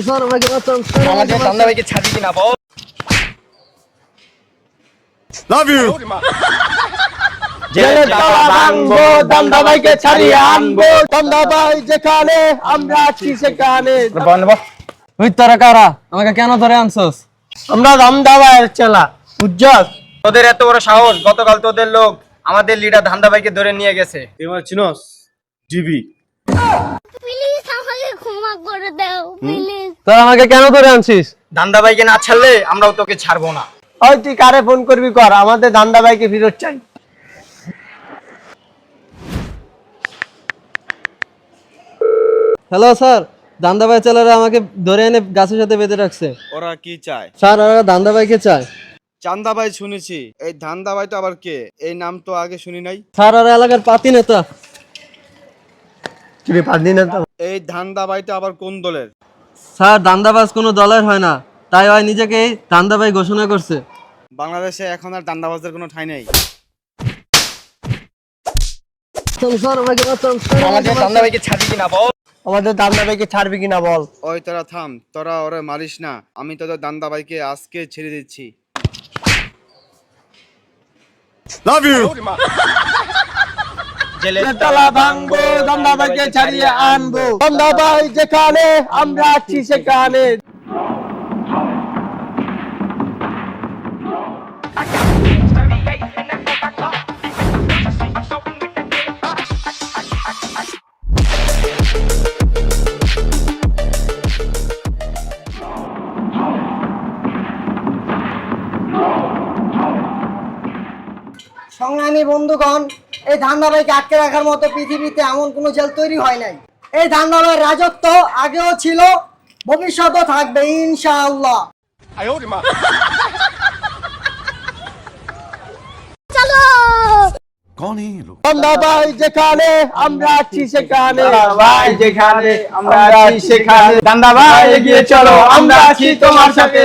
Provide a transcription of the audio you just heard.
Sir আমাকে বাঁচান আমাদের দান্দা ভাইকে ছাড়বি কিনা বল। লাভ ইউ। জেলে তালা ভাঙবো, দান্দা ভাইকে ছাড়িয়ে আনবো। দান্দা ভাই যেখানে আমরা আছি সেখানে। ওই তোরা কারা আমাকে কেন ধরে আনছস? আমরা দান্দা ভাইয়ের চেলা উজ্জ্বল। তোদের এত বড় সাহস, গতকাল তোদের লোক আমাদের লিডার ধান্দা ভাইকে ধরে নিয়ে গেছে। তোমার চিনস ডিবি। প্লিজ আমাকে ক্ষমা করে দাও প্লিজ। তোরা আমাকে কেন ধরে আনছিস? ধান্দা ভাইকে না ছাড়লে আমরাও তোকে ছাড়বো না। ওই তুই কারে ফোন করবি কর, আমাদের দান্দা ভাইকে ফেরত চাই। হ্যালো স্যার, দান্দা ভাই ছেলেরা আমাকে ধরে এনে গাছের সাথে বেঁধে রাখছে। ওরা কি চায়? স্যার ওরা দান্দা ভাইকে চায়। চান্দা ভাই শুনেছি, এই ধান্দা ভাই তো আবার কে? এই নাম তো আগে শুনি নাই। স্যার ওরা এলাকার পাতি নেতা। তুই পারলি না তো? এই ধান্দা ভাই তো আবার কোন দলের? স্যার দান্দাবাজ কোনো দলের হয় না, তাই ওই নিজেকে দান্দা ভাই ঘোষণা করছে। বাংলাদেশে এখন আর দান্দাবাজদের কোনো ঠাঁই নেই। স্যার আমাকে বাঁচান আমাদের দান্দা ভাইকে ছাড়বি কিনা বল। আমাদের দান্দা ভাইকে ছাড়বি কিনা বল। ওই তোরা থাম, তোরা ওরে মারিস না। আমি তোদের দান্দা ভাইকে আজকে ছেড়ে দিচ্ছি। Love you. জেলে তালা ভাঙবো, দান্দা ভাইকে ছাড়িয়ে আনবো। দান্দা ভাই যেখানে আমরা আছি সেখানে। সংগ্রামী বন্ধুগণ, এই ধান্দাবাইকে আটকে রাখার মতো পৃথিবীতে এমন কোনো জেল তৈরি হয় নাই। এই ধান্দাবাইয়ের রাজত্ব আগেও ছিল, ভবিষ্যতেও থাকবে ইনশাআল্লাহ। চলো ধান্দাবাই যেখানে আমরা আছি সেখানে। ভাই যেখানে আমরা আছি সেখানে। দান্দা ভাই এগিয়ে চলো, আমরা আছি তোমার সাথে।